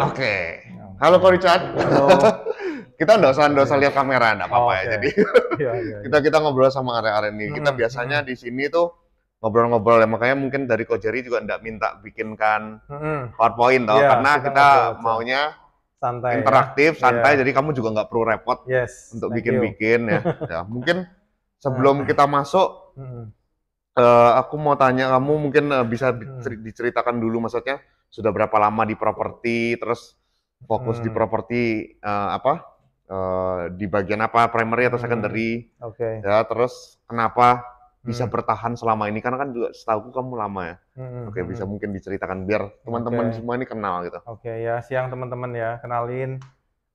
Oke. Halo Ko Richard. Halo. Kita nggak usah lihat kamera, nggak apa-apa ya. Oke. Jadi Iya, iya, iya. kita ngobrol sama area-area ini. Kita biasanya di sini tuh ngobrol-ngobrol ya, makanya mungkin dari Ko Jerry juga nggak minta bikinkan PowerPoint toh, Iya, karena kita maunya santai, interaktif, ya. santai. Iya. Jadi kamu juga nggak perlu repot untuk bikin-bikin ya. Ya. Mungkin sebelum kita masuk, aku mau tanya kamu mungkin bisa diceritakan dulu, maksudnya sudah berapa lama di properti, terus fokus di properti di bagian apa, primary atau secondary, ya, terus kenapa bisa bertahan selama ini, karena kan juga setahu kamu lama ya. Oke, bisa mungkin diceritakan biar teman-teman semua ini kenal gitu. Oke ya, siang teman-teman ya, kenalin.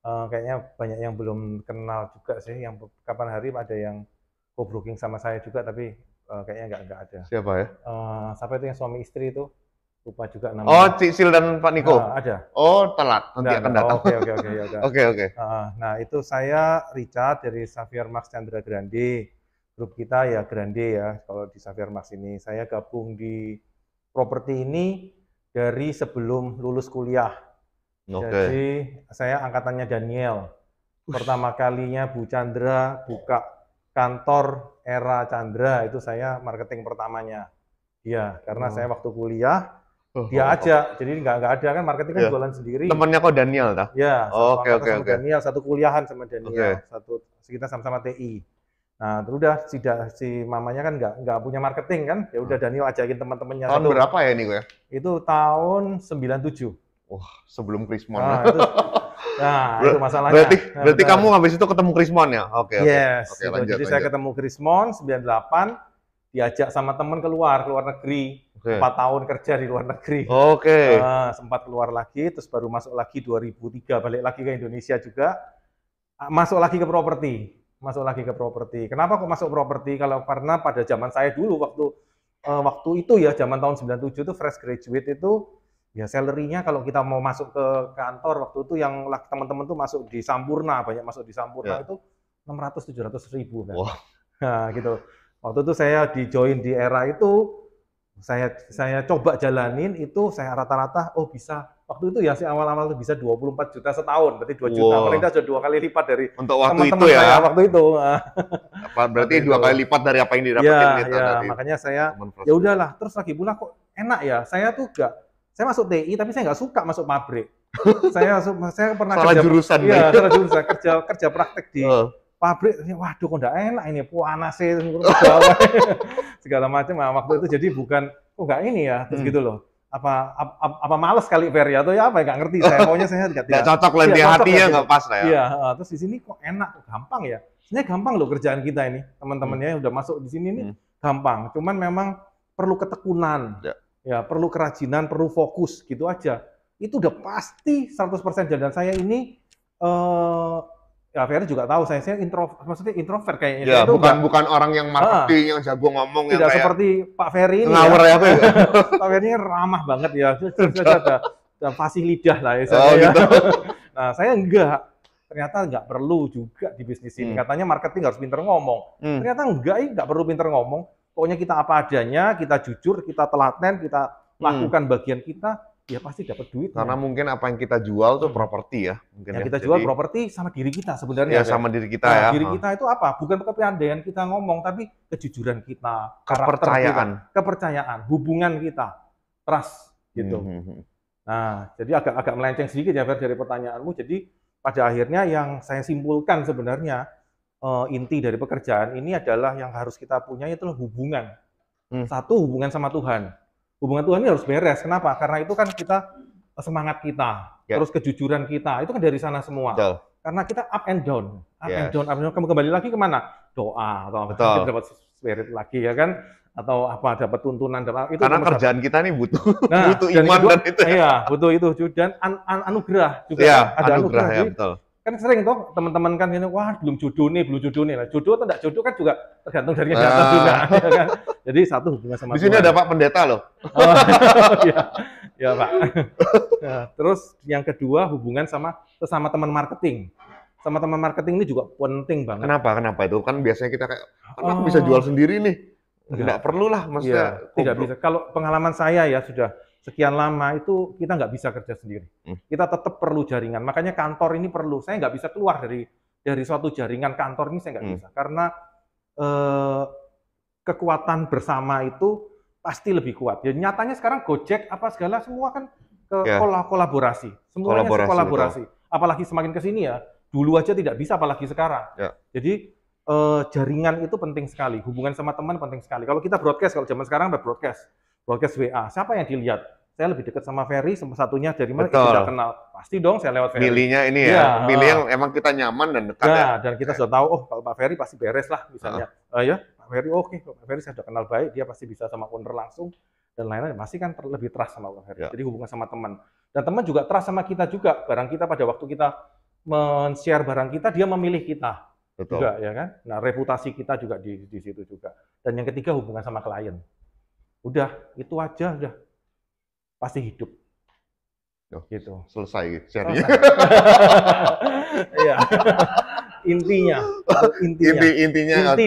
Kayaknya banyak yang belum kenal juga sih, yang kapan hari ada yang co-brooking sama saya juga, tapi kayaknya nggak ada. Siapa ya? Siapa itu yang suami istri itu? Lupa juga namanya. Oh, Cik Sil dan Pak Niko? Ada. Oh, telat. Nanti akan datang. Oke. Ya, Oke. Nah, itu saya Richard dari Xavier Marx Chandra Grande. Grup kita ya Grande ya, kalau di Xavier Marx ini. Saya gabung di properti ini dari sebelum lulus kuliah. Jadi saya angkatannya Daniel. Pertama kalinya Bu Chandra buka kantor era Chandra, itu saya marketing pertamanya. Iya, karena saya waktu kuliah dia ajak, jadi nggak ada kan, marketing kan jualan sendiri. Temannya kok Daniel dah? Ya, Oke. Daniel, satu kuliahan sama Daniel, kita sama-sama TI. Nah, terus udah si mamanya kan nggak punya marketing kan, ya udah Daniel ajakin teman-temannya. Tahun berapa ya ini gue? Itu tahun 97. Wah, sebelum Krismon. Itu masalahnya. Berarti kamu habis itu ketemu Krismon ya? Oke. Yes, jadi saya ketemu Krismon 98, diajak sama teman keluar negeri. 4 tahun kerja di luar negeri. Sempat keluar lagi, terus baru masuk lagi 2003, balik lagi ke Indonesia juga, masuk lagi ke properti. Kenapa kok masuk properti? Karena pada zaman saya dulu, waktu itu ya, zaman tahun 97 itu fresh graduate itu, ya salary-nya kalau kita mau masuk ke kantor waktu itu, yang teman-teman tuh masuk di Sampurna, banyak masuk di Sampurna itu 600-700 ribu kan. Nah gitu. Waktu itu saya di-join di era itu, saya coba jalanin itu, saya rata-rata bisa, waktu itu ya si awal-awal itu bisa 24 juta setahun, berarti 2 juta, paling tidak 2 kali lipat dari untuk waktu teman-teman itu ya. Saya waktu itu. Berarti 2 kali lipat dari apa yang didapetin gitu. Ya, makanya saya ya udahlah, terus lagi pula kok enak ya. Saya masuk TI tapi saya nggak suka masuk pabrik. saya pernah salah jurusan. Iya, salah jurusan, kerja praktek di pabrik, waduh kok nggak enak ini, panas segala macam. Nah, waktu itu jadi bukan, nggak ini ya, terus gitu loh. Apa males kali Ferry atau ya apa, nggak ngerti saya. Pokoknya saya nggak cocok lah, di hatinya nggak pas lah ya. Iya, terus di sini kok enak, kok gampang ya. Sebenarnya gampang loh kerjaan kita ini, teman-temannya yang udah masuk di sini nih gampang. Cuman memang perlu ketekunan, ya perlu kerajinan, perlu fokus gitu aja. Itu udah pasti 100% dan saya ini ya Ferry juga tahu saya introvert kayaknya. Ya, bukan orang yang marketing yang jago ngomong, tidak yang seperti Pak Ferry ini. Ngawur ya. Pak Ferry ini ramah banget ya. Ada fasih lidah lah ya. Gitu. Nah, saya enggak. Ternyata enggak perlu juga di bisnis ini. Katanya marketing harus pinter ngomong. Ternyata enggak perlu pinter ngomong. Pokoknya kita apa adanya, kita jujur, kita telaten, kita lakukan bagian kita, ya pasti dapat duit. Karena mungkin apa yang kita jual tuh properti ya. Mungkin yang kita jual properti sama diri kita sebenarnya. Ya, sama diri kita ya. Diri kita itu apa? Bukan kepandaian kita ngomong, tapi kejujuran kita, kepercayaan, hubungan kita, trust gitu. Nah, jadi agak melenceng sedikit ya Fer dari pertanyaanmu. Jadi pada akhirnya yang saya simpulkan sebenarnya inti dari pekerjaan ini adalah yang harus kita punya itu hubungan. Satu, hubungan sama Tuhan. Hubungan Tuhan ini harus beres. Kenapa? Karena itu kan kita, semangat kita, terus kejujuran kita, itu kan dari sana semua. Betul. Karena kita up and down. Kembali lagi kemana? Doa, atau kita dapat spirit lagi ya kan? Atau apa, dapat tuntunan. Itu karena kerjaan kita nih butuh iman dan itu. Iya, butuh itu. Dan anugerah juga. Iya, ada anugerah ya, betul. Kan sering toh teman-teman kan ini, wah belum jodoh nih. Nah, jodoh atau enggak jodoh kan juga tergantung dari yang datang juga, ya kan? Jadi satu, hubungan sama Di sini ada Pak Pendeta loh. Ya Pak. Nah, terus yang kedua, hubungan sama teman marketing. Sama teman marketing ini juga penting banget. Kenapa itu? Kan biasanya kita kayak, aku bisa jual sendiri nih. Enggak perlu lah, maksudnya. Tidak bisa. Kalau pengalaman saya ya sudah sekian lama itu kita nggak bisa kerja sendiri. Kita tetap perlu jaringan. Makanya kantor ini perlu. Saya nggak bisa keluar dari suatu jaringan kantor ini, saya nggak bisa. Karena kekuatan bersama itu pasti lebih kuat. Jadi nyatanya sekarang Gojek apa segala semua kan kolaborasi. Semuanya kolaborasi. Apalagi semakin ke sini ya. Dulu aja tidak bisa, apalagi sekarang. Jadi jaringan itu penting sekali. Hubungan sama teman penting sekali. Kalau kita broadcast, kalau zaman sekarang ada broadcast WA. Siapa yang dilihat? Saya lebih dekat sama Ferry, satunya dari mana kita tidak kenal. Pasti dong saya lewat Ferry. Milihnya ini ya, milih yang emang kita nyaman dan dekat ya. Dan kita sudah tahu, oh kalau Pak Ferry pasti beres lah misalnya. Ya, Pak Ferry oke, Pak Ferry saya sudah kenal baik, dia pasti bisa sama owner langsung dan lain-lain. Pasti kan lebih trust sama Pak Ferry. Jadi hubungan sama teman. Dan teman juga trust sama kita juga. Barang kita pada waktu kita men-share barang kita, dia memilih kita. Betul. Juga ya kan. Nah, reputasi kita juga di situ juga. Dan yang ketiga hubungan sama klien. Udah, itu aja udah pasti hidup. Gitu. Selesai share-nya. Iya. Inti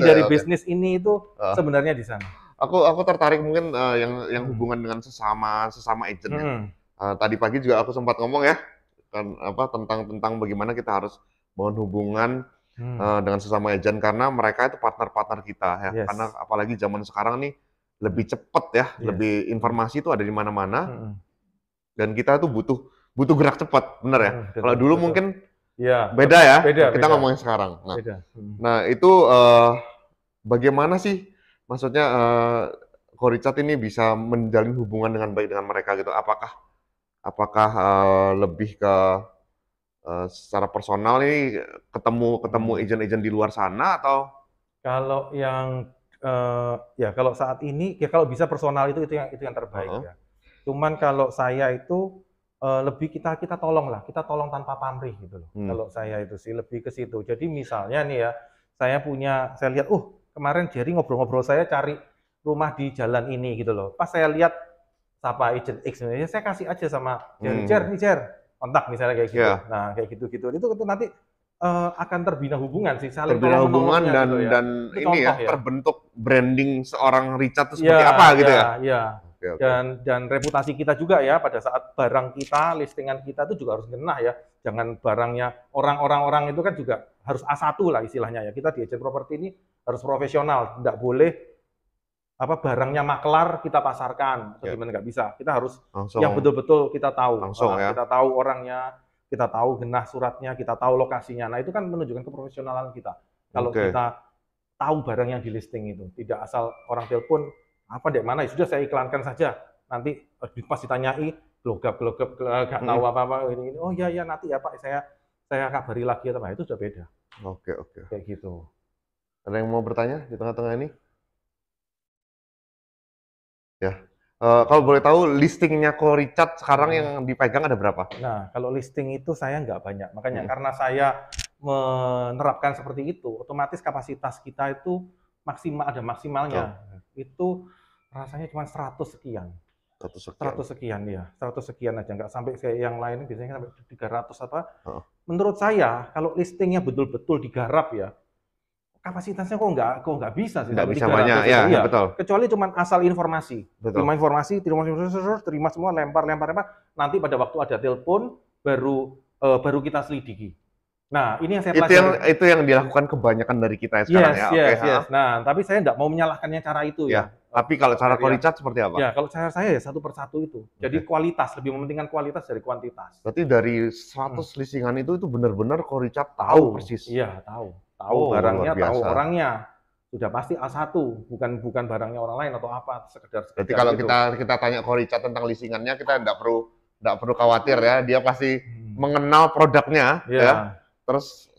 dari bisnis ini itu sebenarnya di sana. Aku tertarik mungkin yang hubungan dengan sesama agent ya. Tadi pagi juga aku sempat ngomong ya kan tentang bagaimana kita harus bangun hubungan dengan sesama agent karena mereka itu partner-partner kita ya. Karena apalagi zaman sekarang nih lebih cepat ya, lebih informasi itu ada di mana-mana. Dan kita tuh butuh gerak cepat, benar ya? Kalau dulu mungkin beda ya, kita ngomongin sekarang. Nah itu bagaimana sih, maksudnya Ko Richard ini bisa menjalin hubungan dengan baik dengan mereka gitu? Apakah lebih ke secara personal nih ketemu agent-agent di luar sana atau? Kalau yang kalau saat ini ya kalau bisa personal itu yang terbaik ya. Cuman kalau saya itu lebih kita tolong tanpa pamrih gitu loh. Kalau saya itu sih lebih ke situ. Jadi misalnya nih ya, saya lihat, kemarin Jerry ngobrol-ngobrol saya cari rumah di jalan ini gitu loh. Pas saya lihat siapa agent X, saya kasih aja sama Jerry, kontak misalnya kayak gitu. Nah kayak gitu-gitu itu nanti akan terbina hubungan sih, saling terbina hubungan dan gitu ya. Dan ini ya terbentuk branding seorang Richard itu seperti apa gitu ya. Iya. Dan reputasi kita juga ya pada saat barang kita, listingan kita itu juga harus kena ya. Jangan barangnya orang itu kan juga harus A1 lah istilahnya ya. Kita di agent properti ini harus profesional, tidak boleh barangnya maklar kita pasarkan, gimana nggak bisa. Kita harus langsung, yang betul-betul kita tahu, kita tahu orangnya, kita tahu genah suratnya, kita tahu lokasinya. Nah itu kan menunjukkan keprofesionalan kita. Kalau kita tahu barang yang di listing itu, tidak asal orang telepon dek mana, sudah saya iklankan saja. Nanti pas ditanyai, glogap, nggak tahu apa-apa. Ini. Oh iya nanti ya Pak, saya kabari lagi. Nah, itu sudah beda. Oke. Kayak gitu. Ada yang mau bertanya di tengah-tengah ini? Ya. Kalau boleh tahu listingnya Ko Richard sekarang yang dipegang ada berapa? Nah, kalau listing itu saya nggak banyak. Makanya karena saya menerapkan seperti itu, otomatis kapasitas kita itu ada maksimalnya. Itu rasanya cuma 100 sekian. 100 sekian ya. 100 sekian aja, nggak sampai kayak yang lain biasanya sampai 300 apa. Menurut saya kalau listingnya betul-betul digarap ya, kapasitasnya kok nggak bisa sih. Nggak bisa banyak, ya, betul. Kecuali cuma asal informasi. Terima informasi, terima semua, lempar. Nanti pada waktu ada telepon, baru kita selidiki. Nah, ini yang saya pelajari. Itu yang dilakukan kebanyakan dari kita sekarang ya. Yes. Nah, tapi saya nggak mau menyalahkannya cara itu ya. Tapi kalau cara Ko Richard seperti apa? Ya, kalau cara saya ya satu persatu itu. Jadi kualitas, lebih mementingkan kualitas dari kuantitas. Berarti dari 100 listingan itu benar-benar Ko Richard tahu persis. Iya, tahu barangnya, tahu orangnya. Sudah pasti A1, bukan barangnya orang lain atau apa, sekedar. Jadi kalau gitu. kita tanya Ko Richard tentang listingannya, kita nggak perlu khawatir ya, dia pasti mengenal produknya ya. Terus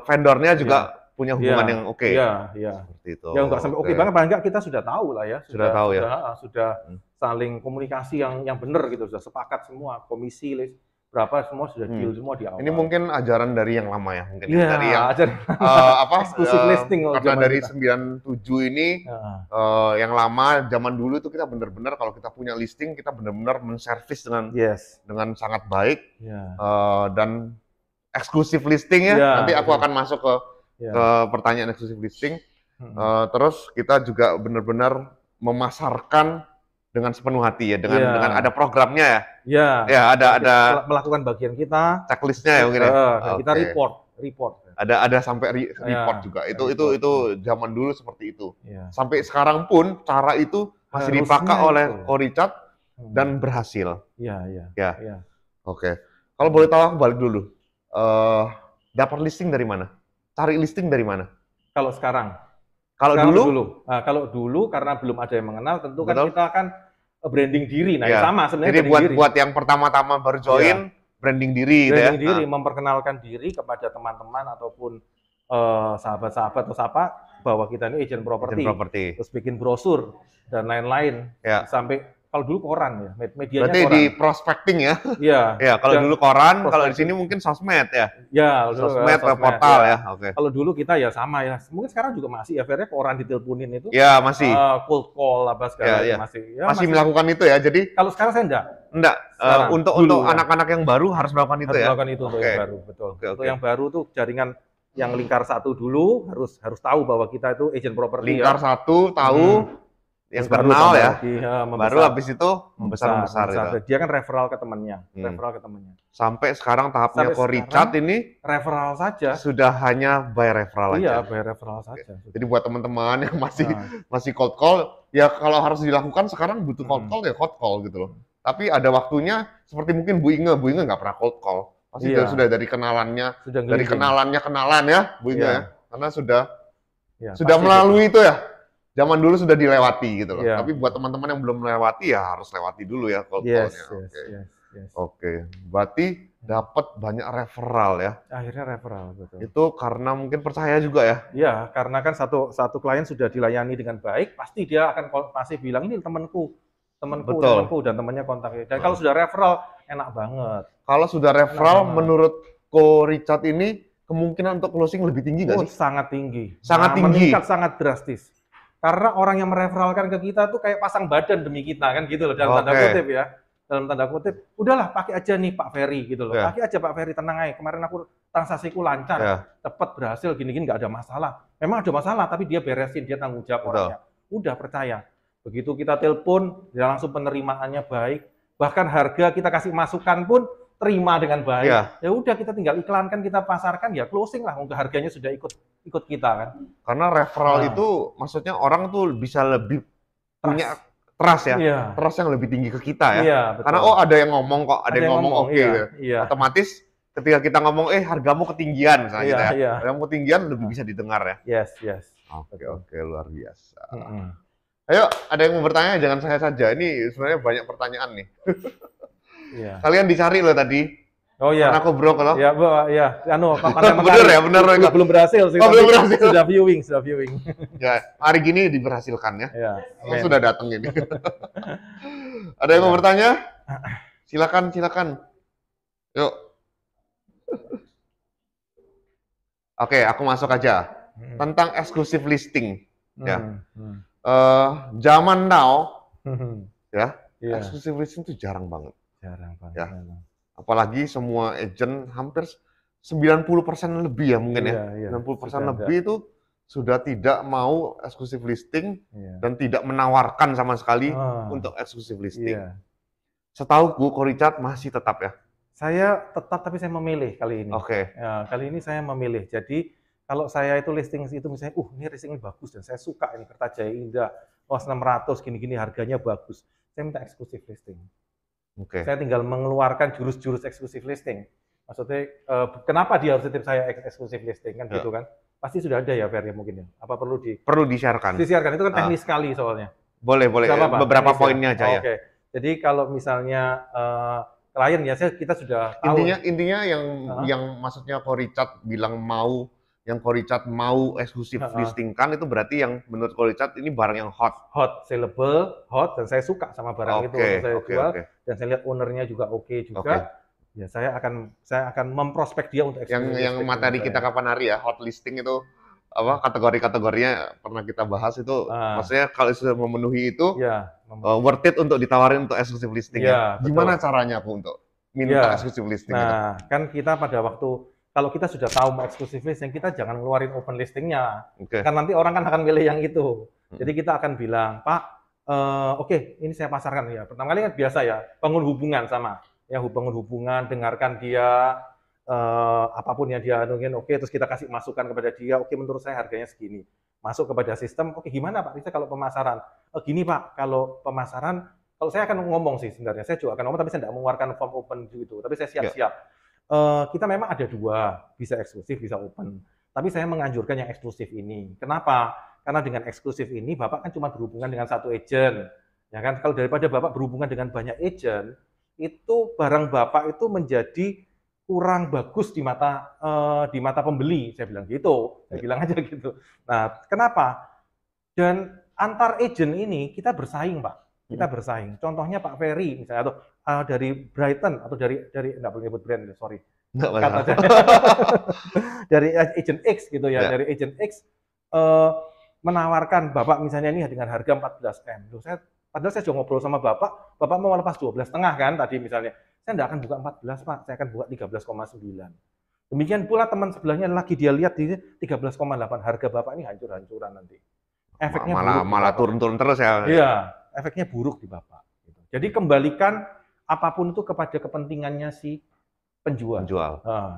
vendornya juga punya hubungan yang oke. Iya. Seperti itu. Ya nggak sampai oke banget, paling nggak kita sudah tahu lah ya. Sudah saling komunikasi yang benar gitu, sudah sepakat semua, komisi list berapa semua sudah deal semua di awal. Ini mungkin ajaran dari yang lama ya, mungkin ya, dari yang exclusive listing. Karena dari 97 ini yang lama, zaman dulu itu kita benar-benar kalau kita punya listing kita benar-benar menservis dengan sangat baik dan eksklusif listing ya. Nanti aku akan masuk ke pertanyaan eksklusif listing. Terus kita juga benar-benar memasarkan dengan sepenuh hati ya, dengan ada programnya ya. Iya. Ya, ada melakukan bagian kita, checklistnya ya mungkin ya. Kita report. Ada sampai report juga. Itu zaman dulu seperti itu. Sampai sekarang pun cara itu masih dipakai oleh Ko-Richard dan berhasil. Iya. Oke. Kalau boleh tahu aku balik dulu. Dapat listing dari mana? Cari listing dari mana? Kalau sekarang? Kalau dulu? Nah, kalau dulu karena belum ada yang mengenal, tentu kan kita akan branding diri. Nah, sama sebenarnya. Jadi buat yang pertama-tama baru join, branding diri gitu ya. Branding diri, memperkenalkan diri kepada teman-teman ataupun sahabat-sahabat atau siapa bahwa kita ini agent properti. Terus bikin brosur dan lain-lain. Sampai kalau dulu koran ya, medianya berarti koran. di prospecting ya? Iya. Kalau dulu koran, kalau di sini mungkin sosmed ya? Ya, sosmed, portal ya. Oke. Kalau dulu kita ya sama ya, mungkin sekarang juga masih ya, akhirnya koran diteleponin itu. Ya, masih. Cold call apa segala masih melakukan itu ya, jadi? Kalau sekarang saya enggak. Untuk anak-anak yang baru harus melakukan itu ya? Harus melakukan itu untuk yang baru, betul. Untuk yang baru tuh jaringan yang lingkar 1 dulu harus tahu bahwa kita itu agent properti. Lingkar 1 tahu. Yang kenal ya, baru habis itu membesar. Dia kan referral ke temannya, Sampai sekarang tahapnya Ko-Richard ini referral saja. Sudah hanya by referral aja. Iya, by referral saja. Jadi buat teman-teman yang masih cold call, ya kalau harus dilakukan sekarang butuh cold call ya cold call gitu loh. Tapi ada waktunya seperti mungkin Bu Inge nggak pernah cold call. Pasti sudah dari kenalannya, kenalan ya Bu Inge ya. Karena sudah melalui itu ya. Zaman dulu sudah dilewati gitu loh. Tapi buat teman-teman yang belum melewati ya harus lewati dulu ya cold call-nya. Oke. Berarti dapat banyak referral ya. Akhirnya referral, betul. Itu karena mungkin percaya juga ya. Iya, karena kan satu klien sudah dilayani dengan baik, pasti dia akan pasti bilang ini temanku dan temannya kontaknya. Dan kalau sudah referral enak banget. Kalau sudah referral menurut Ko-Richard ini kemungkinan untuk closing lebih tinggi nggak sih? Sangat tinggi. Meningkat sangat drastis. Karena orang yang mereferalkan ke kita tuh kayak pasang badan demi kita kan gitu loh dalam tanda kutip ya. Dalam tanda kutip, udahlah pakai aja nih Pak Ferry gitu loh. Pakai aja Pak Ferry, tenang aja. Kemarin aku transaksiku lancar, cepat berhasil gini-gini nggak ada masalah. Memang ada masalah tapi dia beresin, dia tanggung jawab orangnya. Udah percaya. Begitu kita telepon, dia langsung penerimaannya baik. Bahkan harga kita kasih masukan pun terima dengan baik. Ya udah kita tinggal iklankan, kita pasarkan ya closing lah. Untuk harganya sudah ikut kita kan. Karena referral itu maksudnya orang tuh bisa lebih punya trust ya. Trust yang lebih tinggi ke kita ya. Karena ada yang ngomong kok, ada yang ngomong oke. Otomatis ketika kita ngomong hargamu ketinggian misalnya gitu ya. Hargamu ketinggian lebih bisa didengar ya. Yes. Oke, luar biasa. Ayo, ada yang mau bertanya? Jangan saya saja. Ini sebenarnya banyak pertanyaan nih. Kalian dicari loh tadi. Oh iya. Karena aku bro kalau. Ya, bener ya. Belum berhasil sih. Belum berhasil. Sudah viewing. Ya, hari gini diberhasilkan ya. Sudah datang ini. Ada yang mau bertanya? Silakan. Yuk. Oke, aku masuk aja. Tentang exclusive listing. Ya. Zaman now, exclusive listing itu jarang banget. Ya. Apalagi semua agent hampir 90% lebih ya mungkin ya. 90% lebih itu sudah tidak mau exclusive listing dan tidak menawarkan sama sekali untuk exclusive listing. Setauku Ko-Richard masih tetap ya? Saya tetap tapi saya memilih kali ini. Oke. Ya, kali ini saya memilih. Jadi kalau saya itu listing itu misalnya, ini listing ini bagus dan saya suka ini Kertajaya Indah, 600 gini-gini harganya bagus. Saya minta exclusive listing. Saya tinggal mengeluarkan jurus-jurus exclusive listing. Maksudnya, kenapa dia harus titip saya exclusive listing kan gitu kan? Pasti sudah ada ya Ferry mungkin ya. Apa perlu disiarkan? Disiarkan itu kan teknis sekali soalnya. Boleh. Beberapa poinnya aja ya. Oke. Jadi kalau misalnya klien ya kita sudah tahu. Intinya yang maksudnya Ko-Richard bilang mau eksklusif listing kan itu berarti yang menurut Ko-Richard ini barang yang hot, sellable, dan saya suka sama barang itu saya jual dan saya lihat ownernya juga oke juga. Ya saya akan memprospek dia untuk eksklusif. Yang materi kita kapan hari ya hot listing itu kategori-kategorinya pernah kita bahas itu maksudnya kalau sudah memenuhi itu worth it untuk ditawarin untuk eksklusif listing ya. Gimana caranya aku untuk minta eksklusif listing itu? Kan kita pada waktu kalau kita sudah tahu mau eksklusif listing, kita jangan ngeluarin open listingnya. Kan nanti orang kan akan milih yang itu. Jadi kita akan bilang, Pak, Oke, ini saya pasarkan ya. Pertama kali kan biasa ya, bangun hubungan sama ya, bangun hubungan, dengarkan dia apapun yang dia mungkin oke, terus kita kasih masukan kepada dia, oke menurut saya harganya segini. Masuk kepada sistem, oke gimana Pak Risa kalau pemasaran? Gini Pak, kalau pemasaran, kalau saya akan ngomong sih sebenarnya, saya juga akan ngomong tapi saya tidak mengeluarkan form open gitu, tapi saya siap-siap. Kita memang ada dua, bisa eksklusif, bisa open. Tapi saya menganjurkan yang eksklusif ini. Kenapa? Karena dengan eksklusif ini Bapak kan cuma berhubungan dengan satu agent. Ya kan? Kalau daripada Bapak berhubungan dengan banyak agent, itu barang Bapak itu menjadi kurang bagus di mata pembeli. Saya bilang gitu. Saya bilang aja gitu. Nah, kenapa? Dan antar agent ini kita bersaing, Pak. Kita bersaing. Contohnya Pak Ferry misalnya, atau dari Brighton, atau dari nggak boleh nyebut brand, sorry. Dari agent X gitu ya, dari agent X menawarkan Bapak misalnya ini dengan harga 14M. Padahal saya sudah ngobrol sama Bapak mau lepas 12,5 kan tadi misalnya. Saya tidak akan buka 14 Pak, saya akan buka 13,9. Demikian pula teman sebelahnya lagi dia lihat di 13,8, harga Bapak ini hancur-hancuran nanti. Efeknya malah turun-turun terus ya. Iya, efeknya buruk di Bapak. Jadi kembalikan apapun itu kepada kepentingannya si penjual.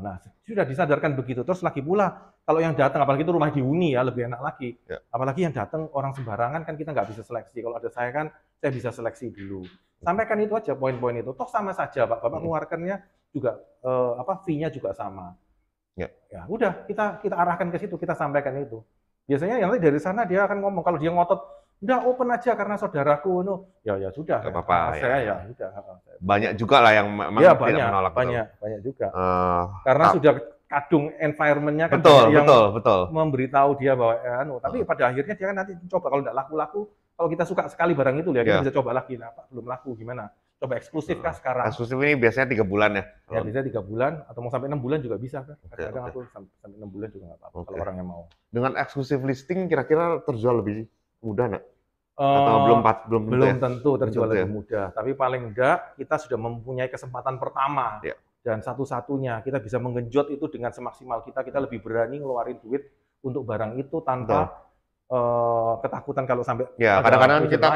Nah, sudah disadarkan begitu. Terus lagi pula, kalau yang datang, apalagi itu rumah dihuni ya, lebih enak lagi. Ya. Apalagi yang datang orang sembarangan kan kita nggak bisa seleksi. Kalau ada saya kan, saya bisa seleksi dulu. Sampaikan itu aja, poin-poin itu. Toh sama saja, Pak. Bapak mengeluarkannya juga, fee-nya juga sama. Ya, udah, kita arahkan ke situ, kita sampaikan itu. Biasanya yang nanti dari sana dia akan ngomong, kalau dia ngotot, udah open aja karena saudaraku, ya sudah. Apa-apa ya udah. Banyak juga lah yang memang tidak menolak. Banyak juga. Karena sudah kadung environment-nya kan betul. Memberitahu dia bahwa tapi pada akhirnya dia kan nanti coba, kalau tidak laku-laku, kalau kita suka sekali barang itu ya kita bisa coba lagi. Nah, Pak, belum laku gimana? Coba eksklusif kah sekarang? Eksklusif ini biasanya 3 bulan ya? Ya biasanya 3 bulan atau mau sampai 6 bulan juga bisa kan? Kadang-kadang aku sampai 6 bulan juga nggak apa-apa kalau orangnya mau. Dengan eksklusif listing kira-kira terjual lebih mudah nggak? Atau belum tentu terjual lebih mudah, tapi paling enggak kita sudah mempunyai kesempatan pertama dan satu-satunya kita bisa menggenjot itu dengan semaksimal kita lebih berani ngeluarin duit untuk barang itu tanpa ketakutan kalau sampai kadang-kadang kita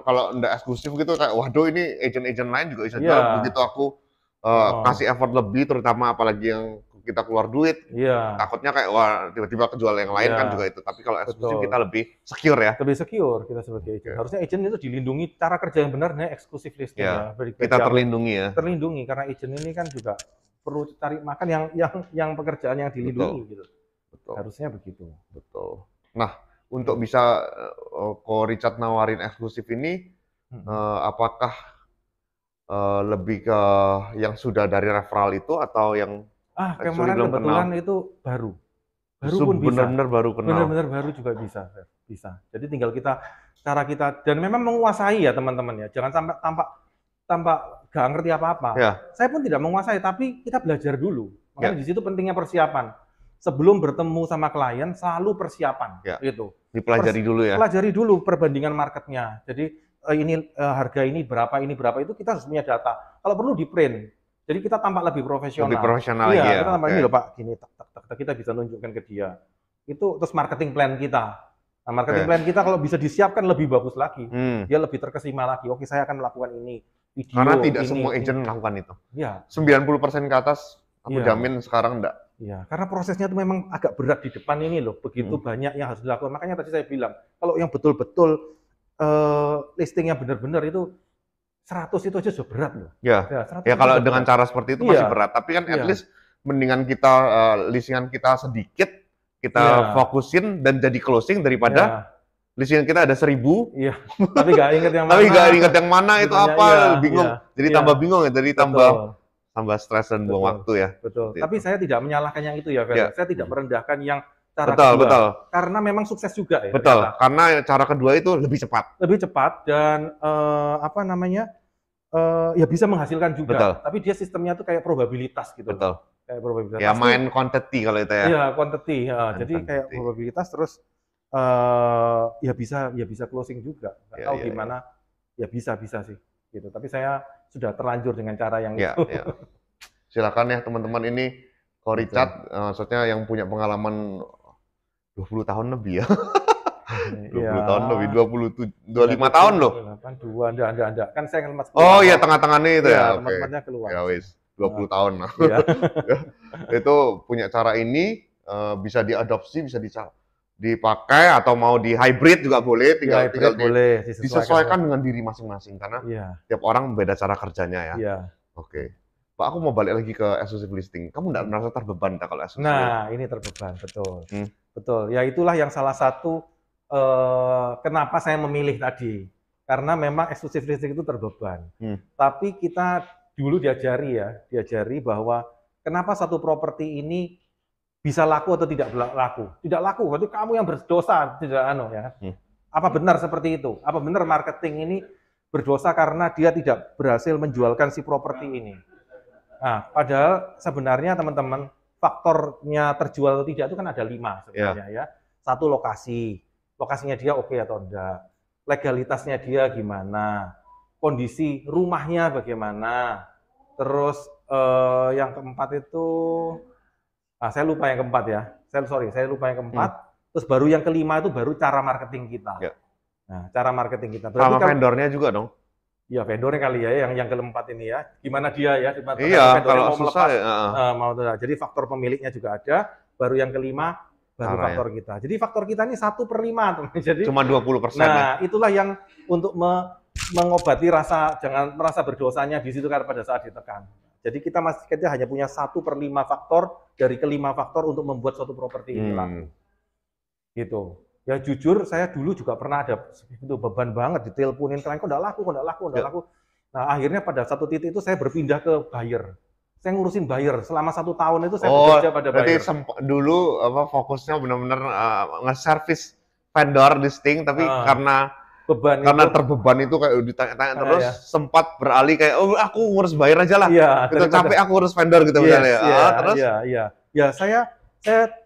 kalau enggak eksklusif gitu kayak waduh ini agent-agent lain juga bisa jual, begitu aku kasih effort lebih, terutama apalagi yang kita keluar duit, takutnya kayak wah tiba-tiba kejual yang lain kan juga itu. Tapi kalau eksklusif kita lebih secure ya. Lebih secure kita sebagai agent. Harusnya agent itu dilindungi, cara kerja yang benar nih eksklusif listing ya. Kita terlindungi ya. Terlindungi karena agent ini kan juga perlu cari makan yang pekerjaan yang dilindungi gitu. Betul. Harusnya begitu. Betul. Nah, untuk bisa Ko Richard nawarin eksklusif ini, apakah lebih ke yang sudah dari referral itu atau yang kemarin kebetulan kenal? Itu baru pun bisa. Benar-benar baru kenal. Benar-benar baru juga bisa. Jadi tinggal cara kita dan memang menguasai ya teman-teman ya. Jangan sampai tampak gak ngerti apa-apa. Saya pun tidak menguasai, tapi kita belajar dulu. Makanya di situ pentingnya persiapan. Sebelum bertemu sama klien selalu persiapan gitu. Dipelajari dulu ya. Pelajari dulu perbandingan marketnya. Jadi ini harga ini berapa itu kita harus punya data. Kalau perlu di print. Jadi kita tampak lebih profesional. Lebih profesional lagi ya. Kita tampak ini loh Pak, gini kita bisa tunjukkan ke dia. Itu terus marketing plan kita. Nah, marketing plan kita kalau bisa disiapkan lebih bagus lagi. Dia lebih terkesima lagi. Oke, saya akan melakukan ini. Video, karena tidak semua agent melakukan itu. 90% ke atas aku jamin sekarang enggak. Iya, karena prosesnya itu memang agak berat di depan ini loh. Begitu banyak yang harus dilakukan. Makanya tadi saya bilang, kalau yang betul-betul listingnya benar-benar itu 100 itu aja sudah berat loh. Ya kalau dengan cara seperti itu masih berat. Tapi kan at least mendingan kita listingan kita sedikit, kita fokusin dan jadi closing daripada listingan kita ada 1000. Tapi nggak ingat yang mana. Tapi nggak ingat yang mana itu apa, bingung. Jadi tambah bingung ya, jadi tambah stres dan buang waktu ya. Betul. Tapi saya tidak menyalahkan yang itu ya, Fer. Saya tidak merendahkan yang cara kedua. Betul. Karena memang sukses juga ya. Betul. Karena cara kedua itu lebih cepat. Lebih cepat dan ya bisa menghasilkan juga. Betul. Tapi dia sistemnya tuh kayak probabilitas gitu. Betul. Kayak probabilitas. Ya main quantity kalau itu ya. Iya, quantity. Jadi kayak probabilitas terus ya bisa closing juga. Nggak tahu gimana. Ya bisa sih. Gitu. Tapi saya sudah terlanjur dengan cara yang itu. Silakan ya teman-teman, ini Ko Richard, maksudnya yang punya pengalaman 20 tahun lebih ya. 20 tahun lebih, 25 tahun loh. 82, enggak. Kan saya kan oh iya, tengah-tengahnya itu ya. Teman-temannya keluar. Ya wis, 20 tahun. Iya. Itu punya cara ini bisa diadopsi, bisa dipakai atau mau di hybrid juga boleh, tinggal boleh disesuaikan dengan diri masing-masing karena tiap orang beda cara kerjanya ya. Iya. Oke. Pak, aku mau balik lagi ke exclusive listing. Kamu nggak merasa terbeban tak kalau exclusive? Nah, ini terbeban, betul. Betul. Ya itulah yang salah satu kenapa saya memilih tadi. Karena memang exclusive listing itu terbeban. Tapi kita dulu diajari bahwa kenapa satu properti ini bisa laku atau tidak laku. Tidak laku, berarti kamu yang berdosa, tidak ya. Apa benar seperti itu? Apa benar marketing ini berdosa karena dia tidak berhasil menjualkan si properti ini? Nah, padahal sebenarnya teman-teman, faktornya terjual atau tidak itu kan ada 5 sebenarnya ya. Satu, lokasinya dia oke atau enggak, legalitasnya dia gimana, kondisi rumahnya bagaimana, terus yang keempat itu, saya lupa yang keempat ya, saya lupa yang keempat, terus baru yang kelima itu baru cara marketing kita. Nah, cara marketing kita. Berarti sama vendornya juga dong? Ya vendornya kali ya, yang keempat ini ya. Gimana dia ya? Iya, kalau mau susah melepas, jadi faktor pemiliknya juga ada. Baru yang kelima, baru faktor kita. Jadi faktor kita ini 1/5, teman. Jadi cuma 20%. Nah, itulah yang untuk mengobati jangan merasa berdosanya di situ kan pada saat ditekan. Jadi kita hanya punya 1/5 faktor dari kelima faktor untuk membuat suatu properti ini laku. Gitu. Ya jujur, saya dulu juga pernah ada itu beban banget, diteleponin klien, kok nggak laku. Nah akhirnya pada satu titik itu saya berpindah ke buyer. Saya ngurusin buyer selama 1 tahun itu saya bekerja pada buyer. Berarti dulu fokusnya benar-benar nge-service vendor listing, tapi karena terbeban itu kayak ditanya-tanya terus, terus beralih kayak aku ngurus buyer aja lah. Kita capek aku ngurus vendor gitu misalnya. Terus? Ya saya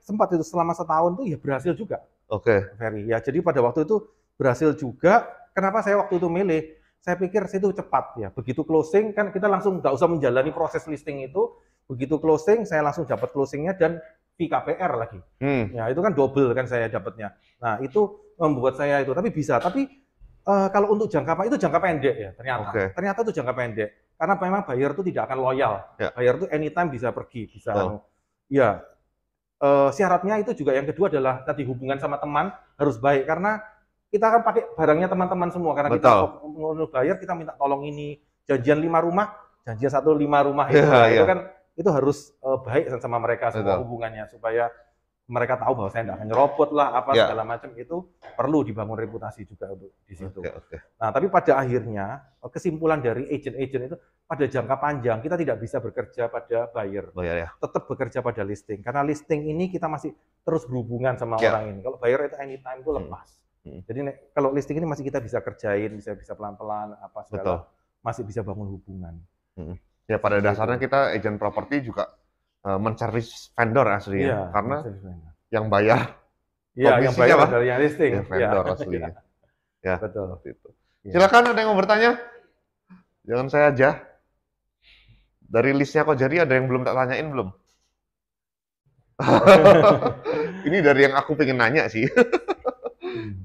sempat itu selama 1 tahun tuh ya berhasil juga. Ferry. Ya, jadi pada waktu itu berhasil juga. Kenapa saya waktu itu milih? Saya pikir itu cepat ya. Begitu closing kan kita langsung nggak usah menjalani proses listing itu. Begitu closing saya langsung dapat closingnya dan fee KPR lagi. Ya itu kan double kan saya dapatnya. Nah itu membuat saya itu. Tapi bisa. Tapi kalau untuk jangka pendek ya ternyata. Ternyata itu jangka pendek. Karena memang buyer itu tidak akan loyal. Buyer itu anytime bisa pergi, bisa. Ya. Syaratnya itu juga yang kedua adalah tadi hubungan sama teman harus baik karena kita akan pakai barangnya teman-teman semua karena kita mau bayar kita minta tolong ini janjian 5 rumah, janjian 5 rumah itu, itu kan itu harus baik sama mereka semua hubungannya supaya mereka tahu bahwa saya nggak akan nyerobot lah segala macam itu perlu dibangun reputasi juga untuk di situ. Nah tapi pada akhirnya kesimpulan dari agent-agent itu pada jangka panjang kita tidak bisa bekerja pada buyer, tetap bekerja pada listing karena listing ini kita masih terus berhubungan sama orang ini. Kalau buyer itu anytime itu lepas. Jadi kalau listing ini masih kita bisa kerjain, bisa pelan-pelan segala, masih bisa bangun hubungan. Ya pada dasarnya kita agent properti juga menservis vendor aslinya karena yang bayar yang bayar dari yang listing vendor aslinya. Ya betul itu. Silakan ada yang mau bertanya? Jangan saya aja. Dari listnya kok jadi ada yang belum tak tanyain belum? Ini dari yang aku pengen nanya sih.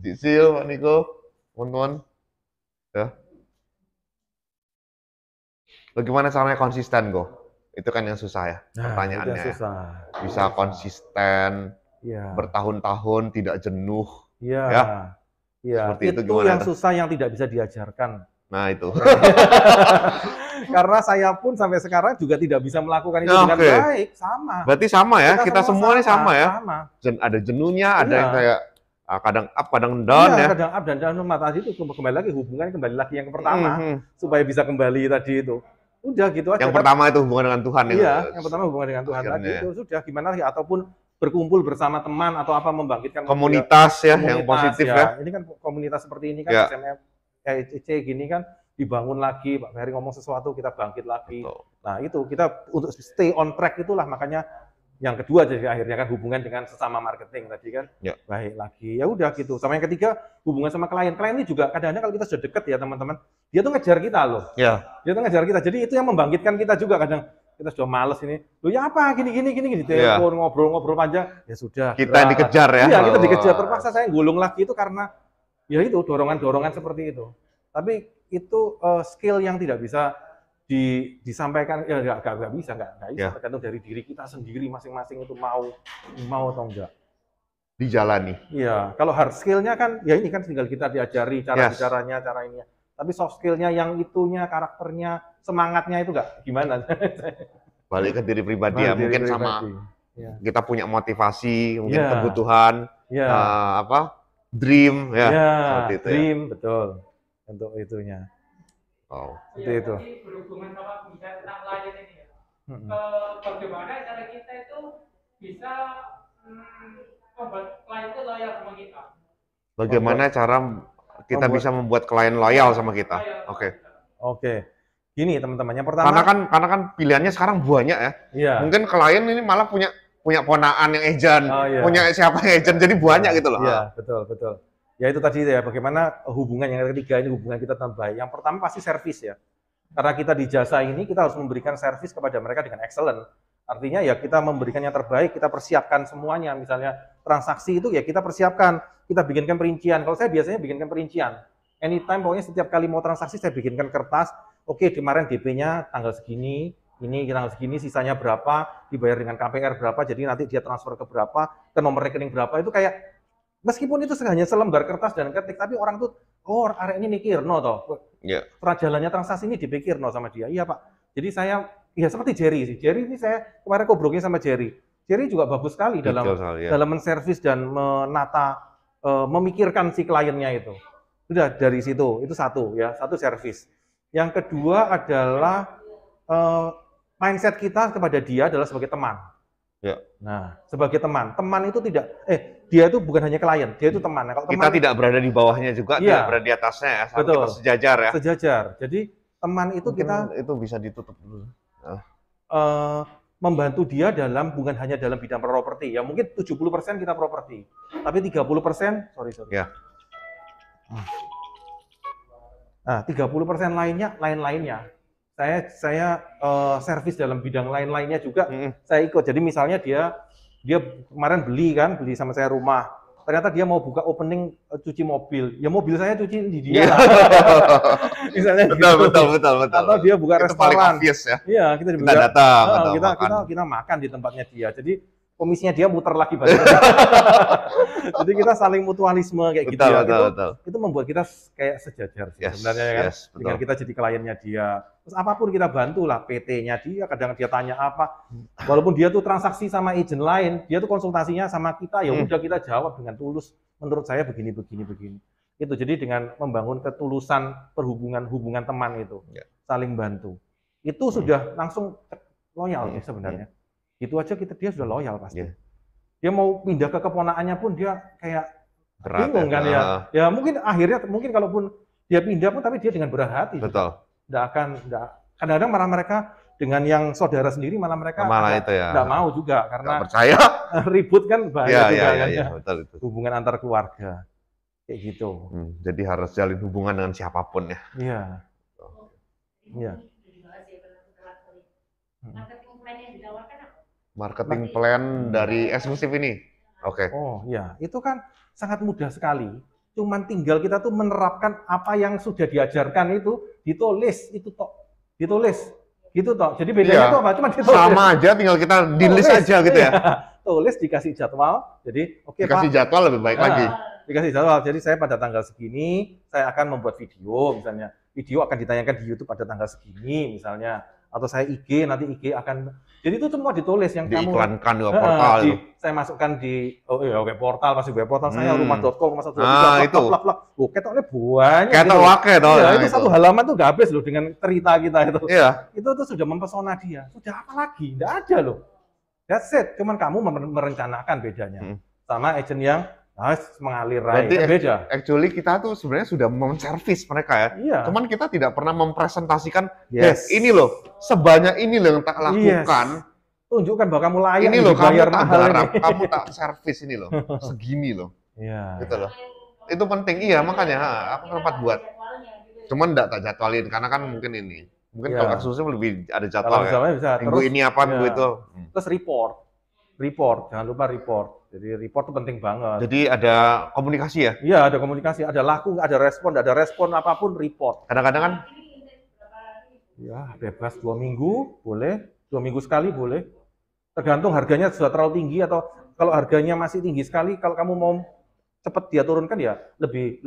Cicil, Pak Niko, teman-teman. Ya. Bagaimana caranya konsisten kok? Itu kan yang susah ya, pertanyaannya. Bisa konsisten, bertahun-tahun, tidak jenuh. Seperti itu gimana? Yang susah yang tidak bisa diajarkan. Nah itu. Karena saya pun sampai sekarang juga tidak bisa melakukan itu dengan baik, sama. Berarti sama ya, kita semua ini sama ya. Ada jenuhnya, ada yang kayak kadang up, kadang down ya. Kadang up dan down. Tadi itu kembali lagi hubungannya kembali lagi yang pertama, supaya bisa kembali tadi itu. Udah gitu aja. Yang pertama itu hubungan dengan Tuhan. Yang pertama hubungan dengan Tuhan tadi itu sudah gimana lagi ataupun berkumpul bersama teman atau apa membangkitkan komunitas yang positif ya. Ini kan komunitas seperti ini kan SMF gini kan dibangun lagi, Pak Ferry ngomong sesuatu kita bangkit lagi. Nah, itu kita untuk stay on track itulah makanya yang kedua jadi akhirnya kan hubungan dengan sesama marketing tadi kan baik lagi. Ya udah gitu. Sama yang ketiga hubungan sama klien. Klien ini juga kadang-kadang kalau kita sudah dekat ya teman-teman, dia tuh ngejar kita loh. Dia tuh ngejar kita. Jadi itu yang membangkitkan kita juga kadang kita sudah males ini. Loh ya apa gini di telepon ngobrol panjang. Ya sudah. Kita dikejar ya. Iya, kita dikejar. Terpaksa saya gulung lagi itu karena ya itu dorongan seperti itu. Tapi itu skill yang tidak bisa disampaikan, ya nggak bisa tergantung dari diri kita sendiri masing-masing itu mau atau enggak. Dijalani. Iya, kalau hard skill-nya kan ya ini kan tinggal kita diajari cara bicaranya, cara ininya. Tapi soft skill-nya yang itunya, karakternya, semangatnya itu enggak gimana. Balik ke diri pribadi ya, mungkin sama kita punya motivasi, mungkin kebutuhan, dream ya, seperti itu dream, betul. Untuk itunya. Seperti itu. Berhubungan sama bicara tentang klien ini ya. Bagaimana cara kita itu bisa membuat klien itu loyal sama kita? Bagaimana cara kita bisa membuat klien loyal sama kita? Oke. Gini teman-teman, yang pertama karena kan pilihannya sekarang banyak ya. Iya. Mungkin klien ini malah punya ponaan yang agent, punya siapa yang agent, jadi banyak gitu loh. Iya, betul. Ya itu tadi ya, bagaimana hubungan yang ketiga ini hubungan kita tambah. Yang pertama pasti servis ya. Karena kita di jasa ini kita harus memberikan servis kepada mereka dengan excellent. Artinya ya kita memberikan yang terbaik, kita persiapkan semuanya. Misalnya transaksi itu ya kita persiapkan, kita bikinkan perincian. Kalau saya biasanya bikinkan perincian. Anytime pokoknya setiap kali mau transaksi saya bikinkan kertas. Oke, kemarin DP-nya tanggal segini, ini tanggal segini, sisanya berapa, dibayar dengan KPR berapa, jadi nanti dia transfer ke berapa, ke nomor rekening berapa, itu kayak meskipun itu hanya selembar kertas dan ketik, tapi orang tuh, area ini mikir, toh. Jalannya transaksi ini dipikir, sama dia. Iya Pak. Jadi saya, ya seperti Jerry sih. Jerry ini saya kemarin ngobrolnya sama Jerry. Jerry juga bagus sekali dalam menservis dan menata, memikirkan si kliennya itu. Sudah dari situ, itu satu servis. Yang kedua adalah mindset kita kepada dia adalah sebagai teman. Ya. Nah, sebagai teman itu tidak, dia itu bukan hanya klien, dia itu teman. Kalau kita tidak berada di bawahnya juga, tidak berada di atasnya ya, betul. Kita sejajar ya. Sejajar. Jadi teman itu itu bisa ditutup dulu. Membantu dia bukan hanya dalam bidang properti. Ya mungkin 70% kita properti, tapi 30%, sorry. Ya. Nah, 30% lain-lainnya. Saya servis dalam bidang lain-lainnya juga saya ikut. Jadi misalnya dia kemarin beli sama saya rumah. Ternyata dia mau buka opening cuci mobil. Ya mobil saya cuci di dia. Misalnya betul. Atau dia buka restoran. Ya. Iya, kita datang, kita makan di tempatnya dia. Jadi komisinya dia muter lagi balik. Jadi kita saling mutualisme kayak gitu ya. Itu membuat kita kayak sejajar sih sebenarnya kan. Dengan kita jadi kliennya dia. Terus apapun kita bantu lah, PT-nya dia, kadang dia tanya apa. Walaupun dia tuh transaksi sama agent lain, dia tuh konsultasinya sama kita, ya udah kita jawab dengan tulus. Menurut saya begini. Itu jadi dengan membangun ketulusan hubungan teman itu, saling bantu. Itu sudah langsung loyal ya sebenarnya. Itu aja dia sudah loyal pasti. Dia mau pindah ke keponakannya pun dia kayak bingung kan ya. Ya mungkin kalaupun dia pindah pun tapi dia dengan berat hati. Betul. Kadang-kadang malah mereka dengan yang saudara sendiri mereka nggak mau juga karena nggak percaya. Ribut kan bahaya juga kan. Betul itu. Hubungan antar keluarga kayak gitu. Jadi harus jalin hubungan dengan siapapun ya. Iya. Marketing plan dari eksklusif ini. Oke. Oh iya, itu kan sangat mudah sekali. Cuman tinggal kita tuh menerapkan apa yang sudah diajarkan itu, ditulis gitu toh. Jadi bedanya itu apa? Cuma ditulis. Sama aja, tinggal kita di list aja gitu ya. Tulis, dikasih jadwal. Jadi dikasih Pak. Jadwal lebih baik lagi. Dikasih jadwal. Jadi saya pada tanggal segini saya akan membuat video misalnya. Video akan ditayangkan di YouTube pada tanggal segini misalnya. Atau saya IG, nanti IG akan, jadi itu semua ditulis yang diiklankan di portal. Saya masukkan di portal, masuk web portal saya rumah.com, itu. Ketoknya banyak. Itu satu halaman tuh udah habis loh dengan cerita kita itu. Iya. Itu tuh sudah mempesona dia. Sudah apa lagi? Nggak ada loh. That's it. Cuman kamu merencanakan bedanya. Sama agent yang mengalir aja beda. Actually kita tuh sebenarnya sudah menservis mereka ya. Iya. Cuman kita tidak pernah mempresentasikan, ini loh, sebanyak ini loh yang tak lakukan. Tunjukkan bahwa kamu layak ini loh, kamu tak servis ini loh, segini loh. Iya. Gitu loh. Itu penting, makanya aku sempat buat. Cuman enggak tak jadwalin karena kan mungkin ini. Mungkin kalau eksklusif lebih ada jadwal ya. Bisa. Minggu terus, ini apa, minggu itu. Terus report, jangan lupa report. Jadi report itu penting banget. Jadi ada komunikasi ya? Iya, ada komunikasi, ada laku, ada respon apapun report. Kadang-kadang kan ya bebas 2 minggu boleh, 2 minggu sekali boleh. Tergantung harganya sudah terlalu tinggi atau kalau harganya masih tinggi sekali, kalau kamu mau cepat dia turunkan ya lebih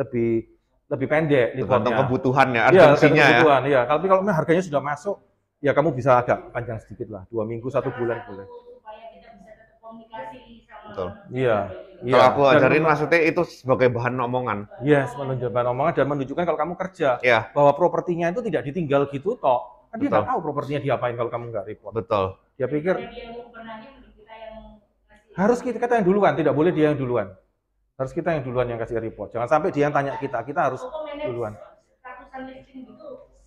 pendek. Tergantung kebutuhan ya, urgensinya ya. Iya, tapi kalau harganya sudah masuk, ya kamu bisa agak panjang sedikit lah, 2 minggu, 1 bulan boleh. Betul. Iya. Kalau aku ajarin maksudnya itu sebagai bahan omongan. Yes, menunjukkan bahan omongan dan menunjukkan kalau kamu kerja bahwa propertinya itu tidak ditinggal gitu toh. Kan dia nggak tahu propertinya diapain kalau kamu nggak report. Betul. Dia pikir harus kita yang duluan, tidak boleh dia yang duluan. Harus kita yang duluan yang kasih report. Jangan sampai dia yang tanya kita harus duluan.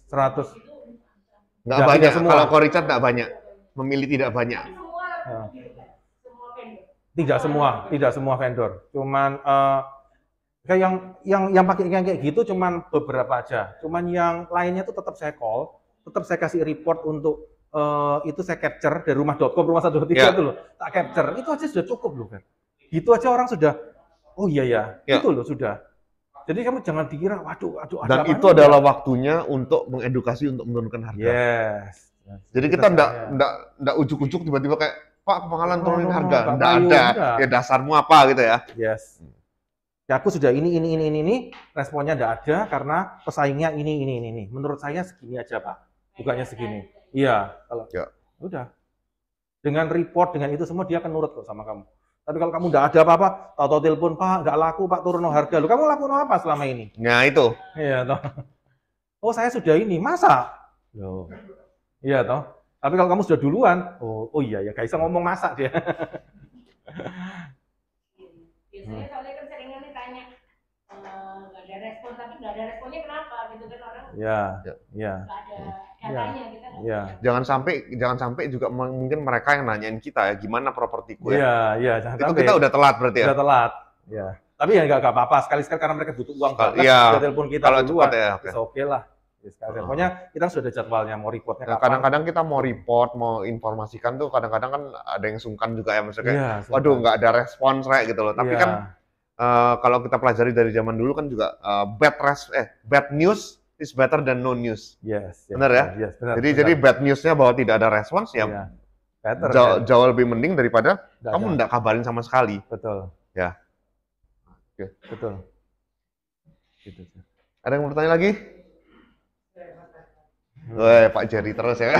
100. Nggak banyak semua. Kalau Richard nggak banyak, memilih tidak banyak. Tidak semua vendor. Cuman kayak yang pakai kayak gitu cuman beberapa aja. Cuman yang lainnya tuh tetap saya call, tetap saya kasih report untuk itu saya capture dari rumah.com, rumah 123 itu loh. Tak capture. Itu aja sudah cukup loh, kan. Gitu aja orang sudah oh iya itu loh sudah. Jadi kamu jangan dikira waduh dan itu adalah waktunya untuk mengedukasi untuk menurunkan harga. Yes. Jadi kita enggak ujuk-ujuk tiba-tiba kayak Pak, kemahalan turunin harga. Enggak ada. Ya dasarmu apa gitu ya. Yes. Ya aku sudah ini, responnya enggak ada karena pesaingnya ini. Menurut saya segini aja, Pak. Bukannya segini. Iya, kalau udah. Dengan report, dengan itu semua dia akan nurut kok sama kamu. Tapi kalau kamu enggak ada apa-apa, tahu-tahu telepon, Pak, enggak laku, Pak, turun harga. Lu kamu laku apa selama ini? Nah, itu. Iya, toh. Oh, saya sudah ini, masa? Loh. Iya, toh. Tapi kalau kamu sudah duluan, oh iya ya, gak bisa ngomong masak dia. Biasanya soalnya kan seringan ditanya, nggak ada respon, tapi nggak ada responnya kenapa gitu kan orang? Iya. Nggak ada datanya kita. Iya. Jangan sampai juga mungkin mereka yang nanyain kita ya, gimana propertiku ya? Iya. Jangan itu sampai. Kita udah telat berarti ya? Udah telat. Ya. Tapi ya nggak apa-apa, sekali-sekali karena mereka butuh uang banget. Iya. Udah telepon kita kalau duluan. Cepat ya. Oke lah. Pokoknya kita sudah ada jadwalnya, mau reportnya kapan. Kadang-kadang kita mau report, mau informasikan tuh kadang-kadang kan ada yang sungkan juga ya, maksudnya waduh nggak ada respons kayak gitu loh. Tapi kan kalau kita pelajari dari zaman dulu kan juga bad news is better than no news. Yes. Benar ya? Yes, benar. Jadi bad newsnya bahwa tidak ada respons ya jauh lebih mending daripada kamu nggak kabarin sama sekali. Betul. Ya. Oke. Betul. Gitu. Ada yang mau bertanya lagi? Woi, Pak Jerry terus ya.